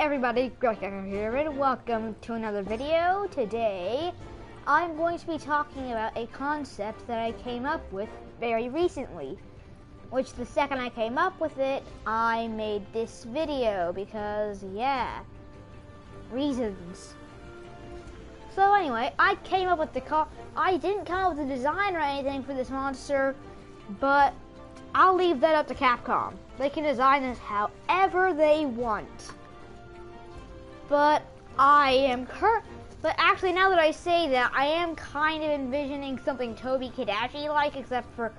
everybody, Gecko here, and welcome to another video. Today, I'm going to be talking about a concept that I came up with very recently. Which, the second I came up with it, I made this video because, yeah, reasons. So anyway, I came up with I didn't come up with the design or anything for this monster, but I'll leave that up to Capcom. They can design this however they want. But but actually, now that I say that, I am kind of envisioning something Toby Kadashi-like, except for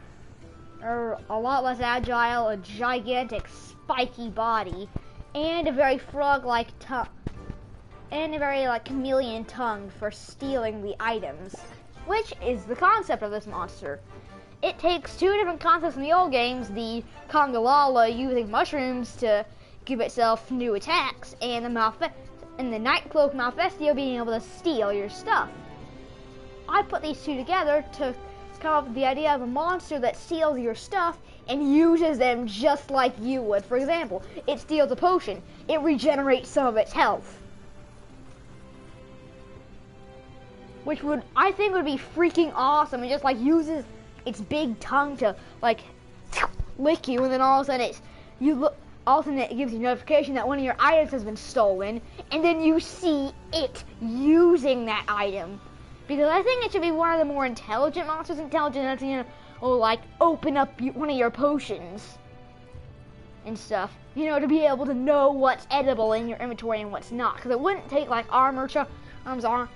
a lot less agile, a gigantic spiky body, and a very frog-like tongue, and a very chameleon tongue for stealing the items, which is the concept of this monster. It takes two different concepts from the old games, the Congalala using mushrooms to give itself new attacks, and the Nightcloak Malfestio being able to steal your stuff. I put these two together to come up with the idea of a monster that steals your stuff and uses them just like you would. For example, it steals a potion, it regenerates some of its health. Which I think would be freaking awesome. It just uses its big tongue to lick you, and then all of a sudden it gives you notification that one of your items has been stolen, and then you see it using that item. Because I think it should be one of the more intelligent monsters, intelligent enough to, open up one of your potions and stuff. To be able to know what's edible in your inventory and what's not. Because it wouldn't take armor charms, or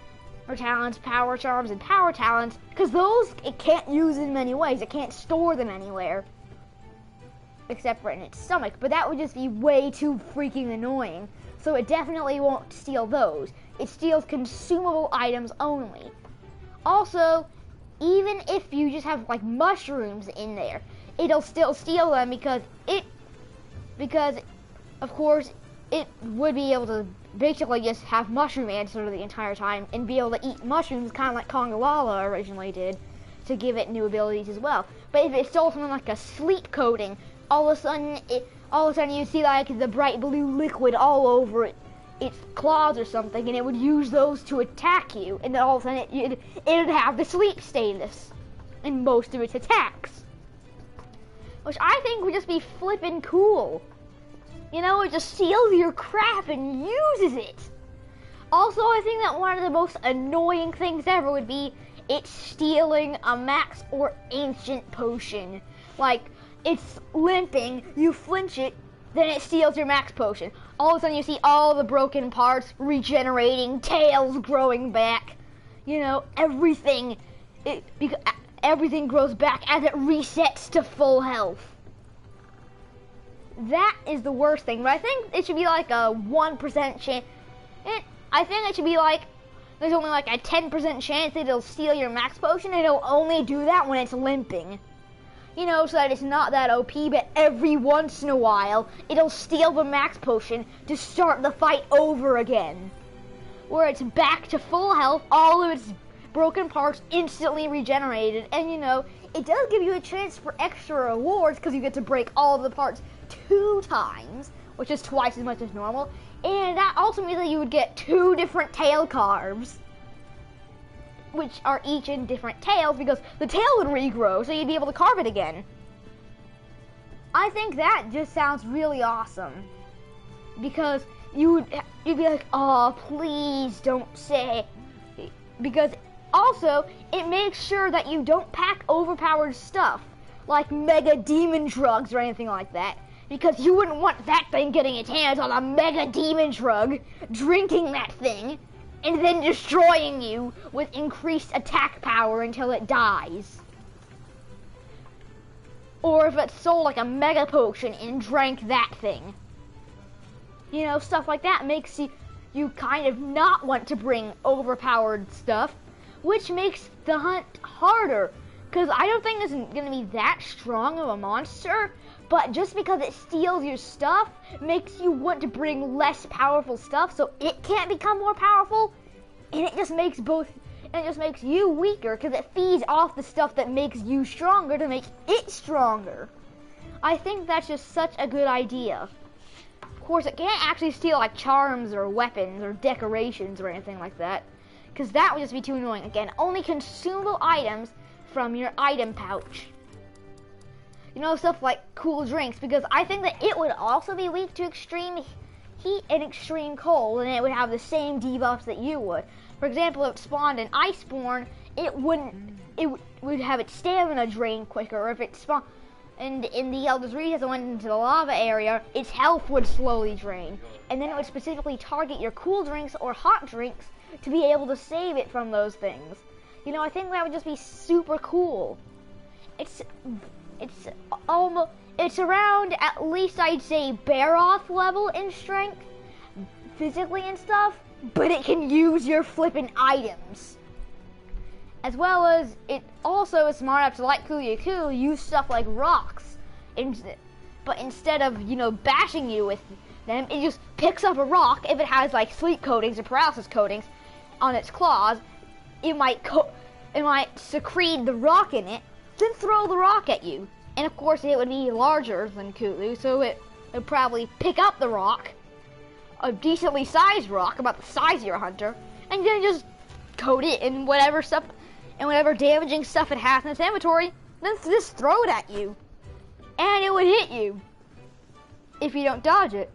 talents, power charms, and power talents, because those it can't use in many ways. It can't store them anywhere except for in its stomach, but that would just be way too freaking annoying. So it definitely won't steal those. It steals consumable items only. Also, even if you just have mushrooms in there, it'll still steal them because of course it would be able to basically just have mushroom answer the entire time and be able to eat mushrooms, kind of like Congalala originally did, to give it new abilities as well. But if it stole something like a sleep coating, all of a sudden you see the bright blue liquid all over its claws or something, and it would use those to attack you, and then all of a sudden it would have the sleep status in most of its attacks, which I think would just be flippin' cool. It just steals your crap and uses it. Also, I think that one of the most annoying things ever would be it stealing a max or ancient potion. It's limping, you flinch it, then it steals your max potion. All of a sudden you see all the broken parts regenerating, tails growing back. Everything grows back as it resets to full health. That is the worst thing, but I think it should be a 1% chance. I think it should be there's only a 10% chance that it'll steal your max potion, and it'll only do that when it's limping. So that it's not that OP, but every once in a while, it'll steal the max potion to start the fight over again. Where it's back to full health, all of its broken parts instantly regenerated, and it does give you a chance for extra rewards, because you get to break all of the parts 2 times, which is twice as much as normal, and that also means that you would get 2 different tail carves, which are each in different tails, because the tail would regrow, so you'd be able to carve it again. I think that just sounds really awesome, because you'd be like, oh, please don't say, because also, it makes sure that you don't pack overpowered stuff, like mega demon drugs or anything like that, because you wouldn't want that thing getting its hands on a mega demon drug, drinking that thing, and then destroying you with increased attack power until it dies. Or if it stole a mega potion and drank that thing. Stuff like that makes you kind of not want to bring overpowered stuff, which makes the hunt harder. Because I don't think this is going to be that strong of a monster, but just because it steals your stuff makes you want to bring less powerful stuff, so it can't become more powerful, and it just makes you weaker, because it feeds off the stuff that makes you stronger to make it stronger. I think that's just such a good idea. course, it can't actually steal like charms or weapons or decorations or anything like that, because that would just be too annoying. Again, only consumable items from your item pouch. You know, stuff like cool drinks, because I think that it would also be weak to extreme heat and extreme cold, and it would have the same debuffs that you would. For example, if it spawned an Iceborne, it would have its stamina drain quicker, or if it spawned and in the Elder's Reach as it went into the lava area, its health would slowly drain, and then it would specifically target your cool drinks or hot drinks to be able to save it from those things. You know, I think that would just be super cool. It's around, at least I'd say, Baroth level in strength, physically and stuff, but it can use your flippin' items. As well as it also is smart enough to, like Kuyaku, use stuff like rocks. But instead of, you know, bashing you with them, it just picks up a rock. If it has like sleep coatings or paralysis coatings on its claws, it might secrete the rock in it, then throw the rock at you. And of course it would be larger than Cthulhu, so it would probably pick up the rock, a decently sized rock, about the size of your hunter, and then just coat it in whatever stuff, and whatever damaging stuff it has in its inventory, then just throw it at you. And it would hit you, if you don't dodge it.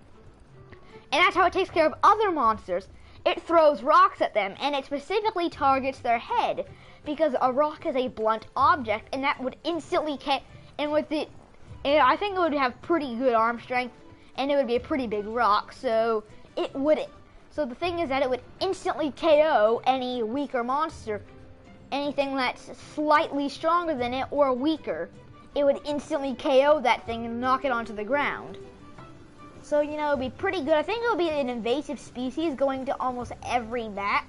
And that's how it takes care of other monsters. It throws rocks at them, and it specifically targets their head, because a rock is a blunt object, and that would instantly and with it, and I think it would have pretty good arm strength, and it would be a pretty big rock, so it would. So the thing is that it would instantly KO any weaker monster, anything that's slightly stronger than it or weaker. It would instantly KO that thing and knock it onto the ground. So, you know, it'd be pretty good. I think it would be an invasive species going to almost every map.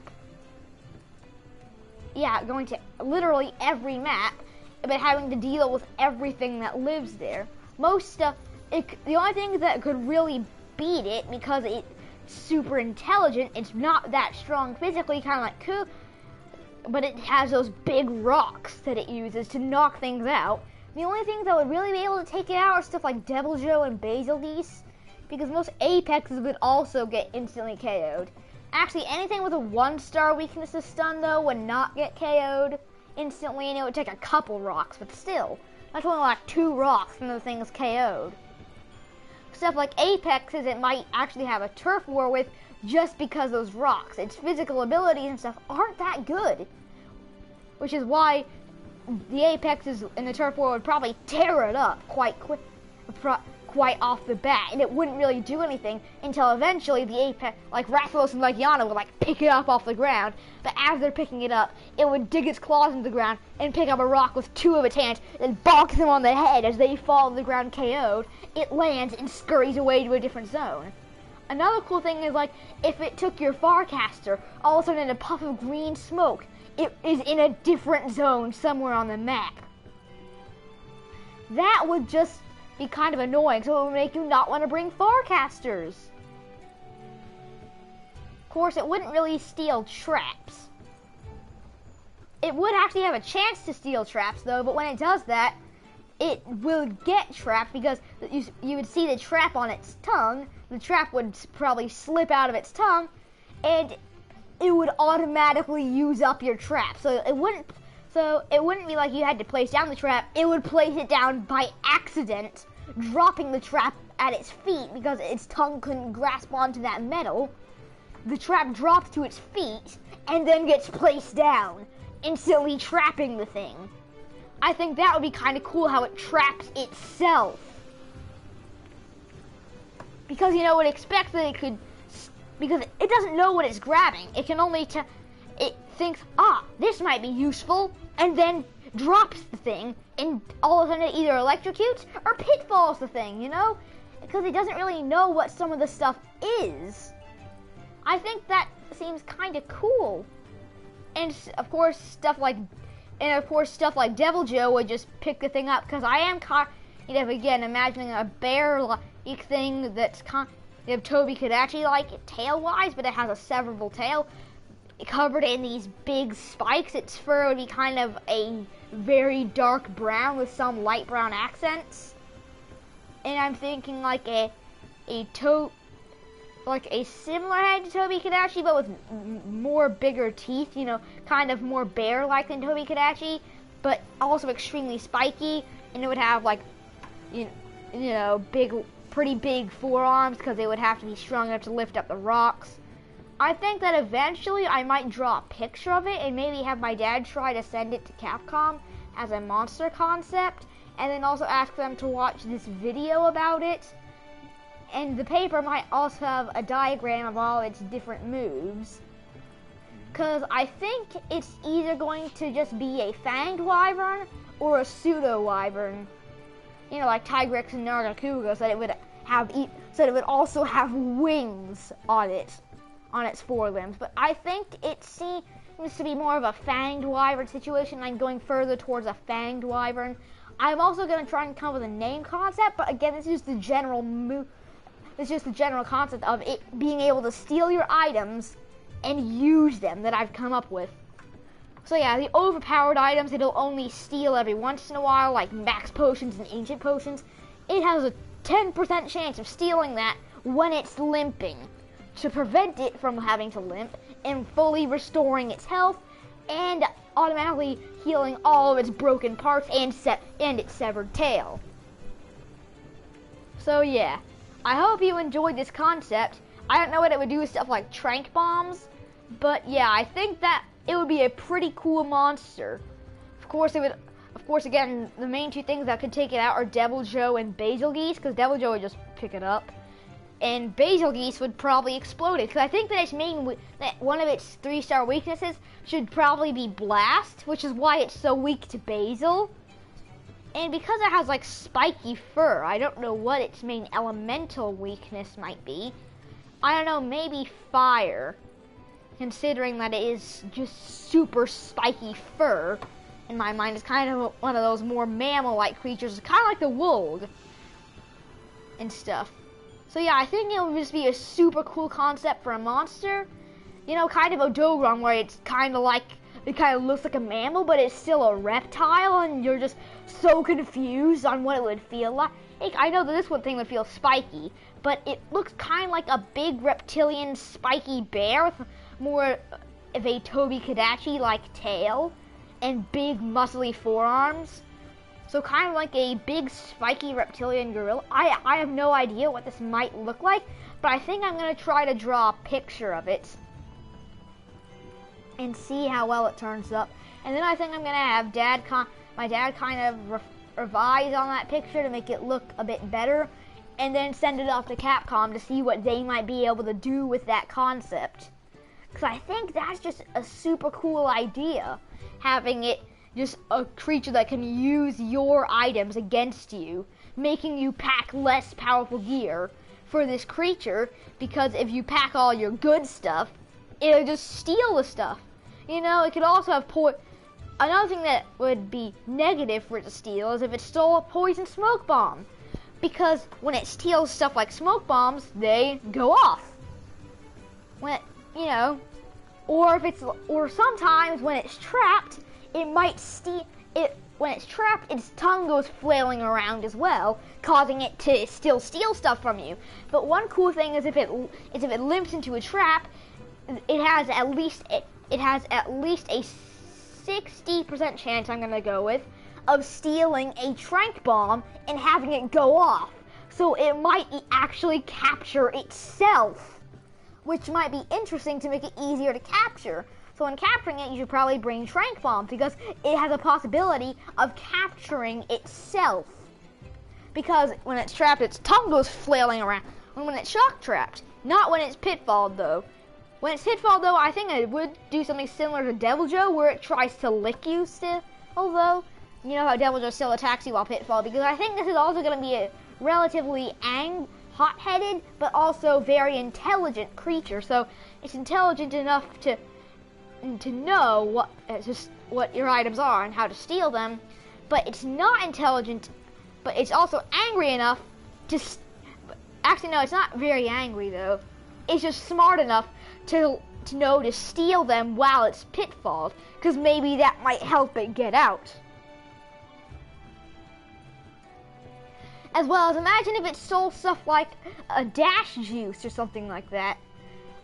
Yeah, going to literally every map, but having to deal with everything that lives there. Most stuff, the only thing that could really beat it, because it's super intelligent, it's not that strong physically, kind of like Ku, but it has those big rocks that it uses to knock things out. The only things that would really be able to take it out are stuff like Devil Joe and Basilisk, because most Apexes would also get instantly KO'd. Actually, anything with a 1-star weakness to stun, though, would not get KO'd instantly, and it would take a couple rocks, but still, that's only like 2 rocks and the thing is KO'd. Stuff like Apexes, it might actually have a turf war with, just because those rocks. Its physical abilities and stuff aren't that good, which is why the Apexes in the turf war would probably tear it up quite off the bat, and it wouldn't really do anything until eventually the Apex, like Rathalos and Legiana, would like pick it up off the ground. But as they're picking it up, it would dig its claws into the ground and pick up a rock with 2 of its hands and bonk them on the head as they fall to the ground KO'd. It lands and scurries away to a different zone. Another cool thing is, like, if it took your Farcaster, all of a sudden in a puff of green smoke, it is in a different zone somewhere on the map. That would just be kind of annoying, so it would make you not want to bring Farcasters. Of course, it wouldn't really steal traps. It would actually have a chance to steal traps, though, but when it does that, it will get trapped, because you would see the trap on its tongue. The trap would probably slip out of its tongue, and it would automatically use up your trap. So it wouldn't be like you had to place down the trap. It would place it down by accident, dropping the trap at its feet because its tongue couldn't grasp onto that metal. The trap drops to its feet and then gets placed down, instantly trapping the thing. I think that would be kind of cool how it traps itself. Because, you know, it expects that it could, because it doesn't know what it's grabbing. It can only, it thinks, this might be useful, and then drops the thing, and all of a sudden it either electrocutes or pitfalls the thing, you know? Because it doesn't really know what some of the stuff is. I think that seems kind of cool. And of course, stuff like Devil Joe would just pick the thing up, because I am kind of, again, imagining a bear-like thing that's kind of Toby could actually like tail-wise, but it has a severable tail covered in these big spikes. Its fur would be kind of a very dark brown with some light brown accents. And I'm thinking like a like a similar head to Toby-Kadachi, but with more bigger teeth, you know, kind of more bear-like than Toby-Kadachi, but also extremely spiky, and it would have like, you know, pretty big forearms because they would have to be strong enough to lift up the rocks. I think that eventually I might draw a picture of it and maybe have my dad try to send it to Capcom as a monster concept, and then also ask them to watch this video about it. And the paper might also have a diagram of all its different moves, because I think it's either going to just be a fanged wyvern or a pseudo wyvern. You know, like Tigrex and Nargacuga, so that it would also have wings on its forelimbs. But I think it seems to be more of a fanged wyvern situation. I'm going further towards a fanged wyvern. I'm also going to try and come up with a name concept, but again, this is just the general concept of it being able to steal your items and use them that I've come up with. So yeah, the overpowered items it'll only steal every once in a while, like max potions and ancient potions. It has a 10% chance of stealing that when it's limping, to prevent it from having to limp and fully restoring its health and automatically healing all of its broken parts and its severed tail. So yeah, I hope you enjoyed this concept. I don't know what it would do with stuff like trank bombs, but yeah, I think that it would be a pretty cool monster. Of course, again, the main two things that could take it out are Devil Joe and Basil Geese, because Devil Joe would just pick it up, and Basil Geese would probably explode it, because I think that that one of its 3-star weaknesses should probably be Blast, which is why it's so weak to Basil. And because it has like spiky fur, I don't know what its main elemental weakness might be. I don't know, maybe Fire, considering that it is just super spiky fur. In my mind, it's kind of one of those more mammal-like creatures, kind of like the Wolg and stuff. So yeah, I think it would just be a super cool concept for a monster. You know, kind of a Dogron, where it's kind of like, it kind of looks like a mammal, but it's still a reptile, and you're just so confused on what it would feel like. I know that this thing would feel spiky, but it looks kind of like a big reptilian spiky bear with more of a Toby-Kadachi-like tail and big muscly forearms. So kind of like a big spiky reptilian gorilla. I have no idea what this might look like, but I think I'm going to try to draw a picture of it and see how well it turns up. And then I think I'm going to have my dad kind of revise on that picture to make it look a bit better, and then send it off to Capcom to see what they might be able to do with that concept. Because I think that's just a super cool idea, having it just a creature that can use your items against you, making you pack less powerful gear for this creature, because if you pack all your good stuff, it'll just steal the stuff. You know, it could also have another thing that would be negative for it to steal is if it stole a poison smoke bomb, because when it steals stuff like smoke bombs, they go off. You know, or sometimes when it's trapped, it might steal it. When it's trapped, its tongue goes flailing around as well, causing it to still steal stuff from you. But one cool thing is if it limps into a trap, it has at least a 60% chance, I'm gonna go with, of stealing a trank bomb and having it go off. So it might actually capture itself, which might be interesting to make it easier to capture. So when capturing it, you should probably bring trank bombs, because it has a possibility of capturing itself. Because when it's trapped, its tongue goes flailing around. When it's shock trapped, not when it's pitfalled though. When it's pitfalled though, I think it would do something similar to Devil Joe, where it tries to lick you still. Although, you know how Devil Joe still attacks you while pitfalled, because I think this is also going to be a relatively hot-headed, but also very intelligent creature. So it's intelligent enough to know what your items are and how to steal them, but it's not intelligent, but it's also angry enough to, actually no, it's not very angry though, it's just smart enough to know to steal them while it's pitfalled, because maybe that might help it get out. As well as imagine if it stole stuff like a dash juice or something like that.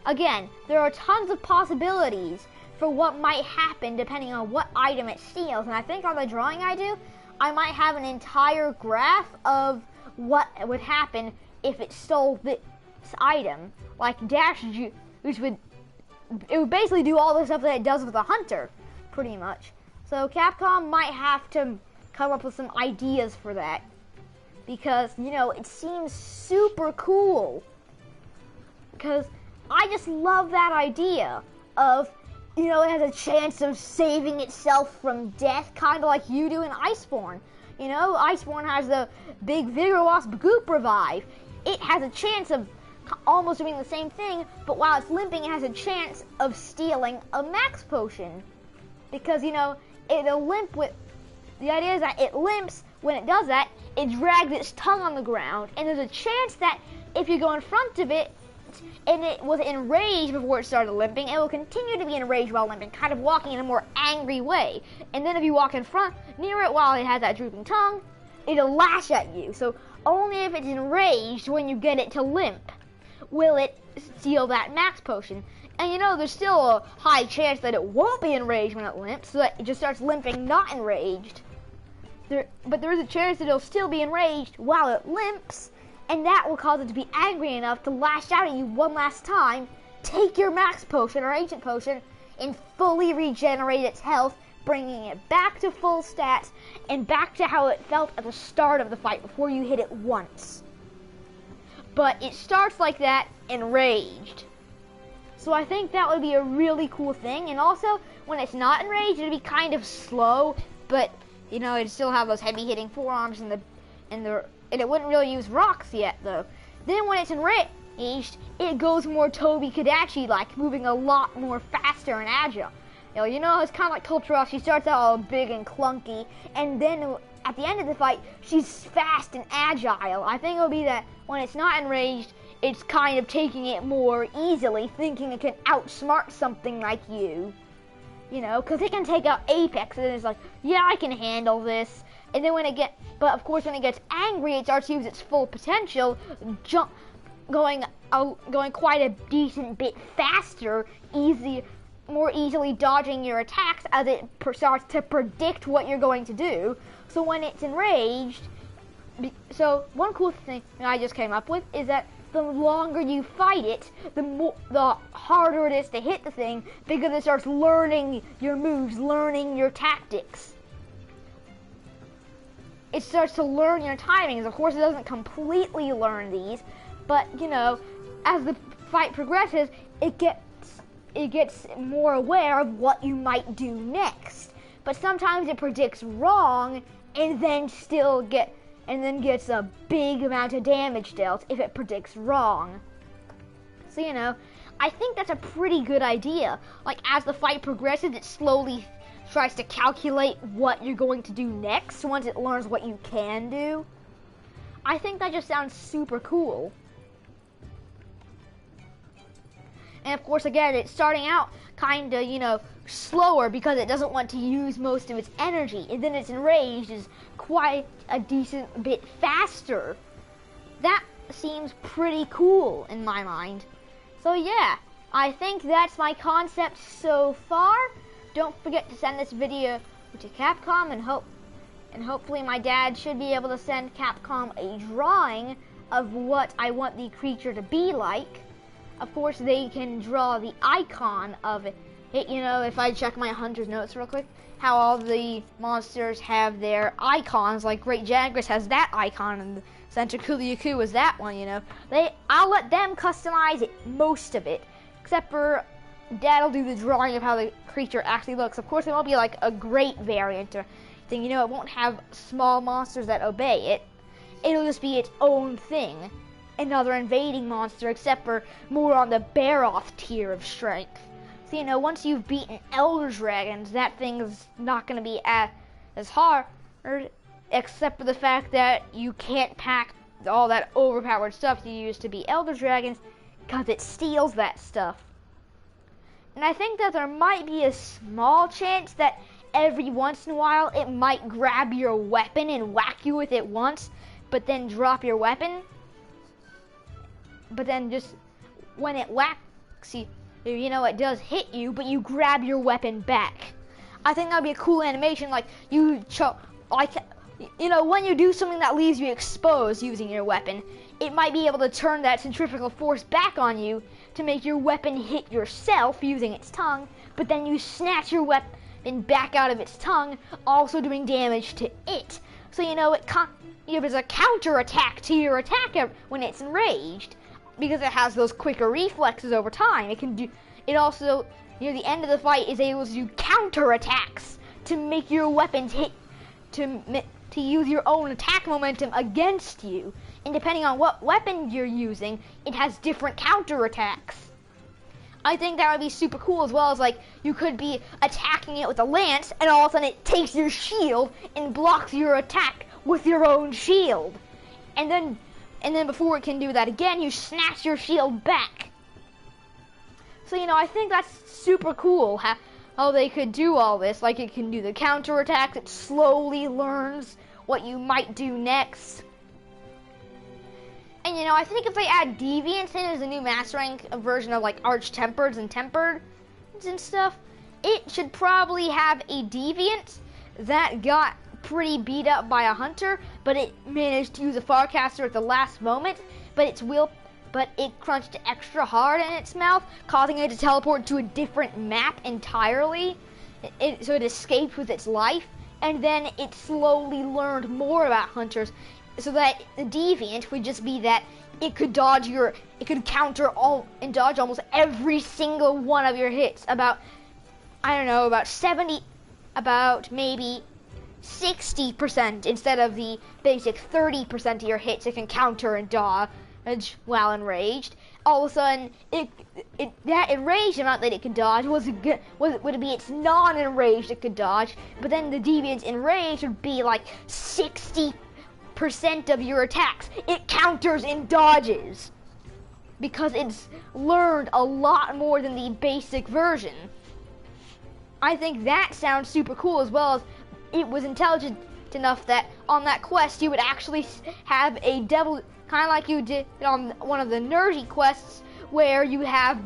Again, there are tons of possibilities for what might happen depending on what item it steals. And I think on the drawing I do, I might have an entire graph of what would happen if it stole this item. Like dash juice, it would basically do all the stuff that it does with a hunter, pretty much. So Capcom might have to come up with some ideas for that. Because, you know, it seems super cool. Because I just love that idea of, you know, it has a chance of saving itself from death, kind of like you do in Iceborne. You know, Iceborne has the big Vigor Wasp Goop revive. It has a chance of almost doing the same thing, but while it's limping, it has a chance of stealing a max potion. Because, you know, it'll limp with... The idea is that it limps. When it does that, it drags its tongue on the ground, and there's a chance that if you go in front of it, and it was enraged before it started limping, it will continue to be enraged while limping, kind of walking in a more angry way. And then if you walk in front, near it while it has that drooping tongue, it'll lash at you. So only if it's enraged when you get it to limp will it steal that max potion. And you know, there's still a high chance that it won't be enraged when it limps, so that it just starts limping not enraged. But there is a chance that it'll still be enraged while it limps, and that will cause it to be angry enough to lash out at you one last time, take your max potion or ancient potion, and fully regenerate its health, bringing it back to full stats, and back to how it felt at the start of the fight before you hit it once. But it starts like that, enraged. So I think that would be a really cool thing, and also, when it's not enraged, it'd be kind of slow, but... You know, it'd still have those heavy-hitting forearms and it wouldn't really use rocks yet, though. Then when it's enraged, it goes more Toby Kadachi-like, moving a lot more faster and agile. You know, it's kind of like Cultura. She starts out all big and clunky, and then at the end of the fight, she's fast and agile. I think it'll be that when it's not enraged, it's kind of taking it more easily, thinking it can outsmart something like you. You know, because it can take out Apex, and it's like, yeah, I can handle this. And then but of course when it gets angry, it starts to use its full potential, going quite a decent bit faster, more easily dodging your attacks as it starts to predict what you're going to do. So when it's enraged, so one cool thing that I just came up with is that the longer you fight it, the harder it is to hit the thing, because it starts learning your moves, learning your tactics. It starts to learn your timings. Of course, it doesn't completely learn these, but, you know, as the fight progresses, it gets more aware of what you might do next. But sometimes it predicts wrong, and then gets a big amount of damage dealt if it predicts wrong. So, you know, I think that's a pretty good idea. Like, as the fight progresses, it slowly tries to calculate what you're going to do next once it learns what you can do. I think that just sounds super cool. And of course, again, it's starting out kind of, you know, slower because it doesn't want to use most of its energy. And then its enraged is quite a decent bit faster. That seems pretty cool in my mind. So yeah, I think that's my concept so far. Don't forget to send this video to Capcom, and hopefully my dad should be able to send Capcom a drawing of what I want the creature to be like. Of course, they can draw the icon of it. You know, if I check my hunter's notes real quick, how all the monsters have their icons, like Great Jagras has that icon, and Center Kuliyaku is that one, you know. I'll let them customize it, most of it, except for Dad'll do the drawing of how the creature actually looks. Of course, it won't be like a great variant or thing, you know, it won't have small monsters that obey it. It'll just be its own thing. Another invading monster, except for more on the bear-off tier of strength. So, you know, once you've beaten Elder Dragons, that thing's not going to be as hard, except for the fact that you can't pack all that overpowered stuff you used to beat Elder Dragons, because it steals that stuff. And I think that there might be a small chance that every once in a while it might grab your weapon and whack you with it once, but then drop your weapon. But then just when it whacks you, you know, it does hit you, but you grab your weapon back. I think that'd be a cool animation, like you you know, when you do something that leaves you exposed using your weapon, it might be able to turn that centrifugal force back on you to make your weapon hit yourself using its tongue, but then you snatch your weapon back out of its tongue, also doing damage to it. So, you know, there's a counter attack to your attack when it's enraged, because it has those quicker reflexes over time. It also, near the end of the fight, is able to do counter attacks to make your weapons hit, to use your own attack momentum against you. And depending on what weapon you're using, it has different counter attacks. I think that would be super cool, as well as, like, you could be attacking it with a lance, and all of a sudden it takes your shield and blocks your attack with your own shield. And then before it can do that again, you snatch your shield back. So, you know, I think that's super cool how they could do all this. Like, it can do the counter attacks, it slowly learns what you might do next. And, you know, I think if they add deviants in as a new master rank version of, like, arch-tempereds and tempered and stuff, it should probably have a deviant that got pretty beat up by a hunter, but it managed to use a farcaster at the last moment, but it crunched extra hard in its mouth, causing it to teleport to a different map entirely, so it escaped with its life, and then it slowly learned more about hunters, so that the deviant would just be that it could counter and dodge almost every single one of your hits. About maybe 60% instead of the basic 30% of your hits it can counter and dodge while enraged. All of a sudden, that enraged amount that it could dodge would be its non-enraged it could dodge, but then the deviant's enraged would be like 60% of your attacks. It counters and dodges because it's learned a lot more than the basic version. I think that sounds super cool, as well as it was intelligent enough that on that quest you would actually have a devil, kind of like you did on one of the nerdy quests where you have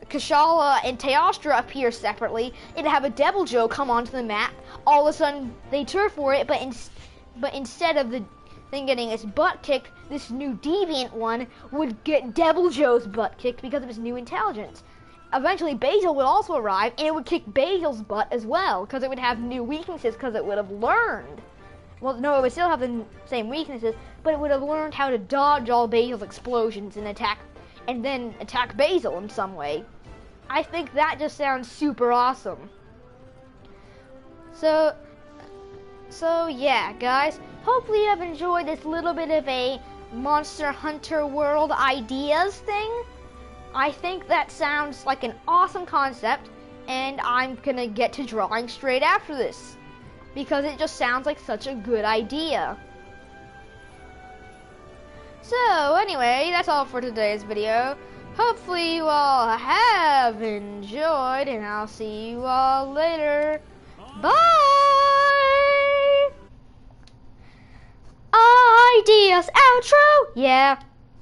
Kashala and Teostra appear separately. It'd have a Devil Joe come onto the map. All of a sudden they turn for it, but instead of the thing getting its butt kicked, this new deviant one would get Devil Joe's butt kicked because of his new intelligence. Eventually Basil would also arrive, and it would kick Basil's butt as well, because it would have new weaknesses, because it would have learned. Well, no, it would still have the same weaknesses, but it would have learned how to dodge all Basil's explosions and then attack Basil in some way. I think that just sounds super awesome. So yeah, guys, hopefully you have enjoyed this little bit of a Monster Hunter World ideas thing. I think that sounds like an awesome concept, and I'm gonna get to drawing straight after this, because it just sounds like such a good idea. So anyway, that's all for today's video. Hopefully you all have enjoyed, and I'll see you all later. Bye! Ideas outro! Yeah.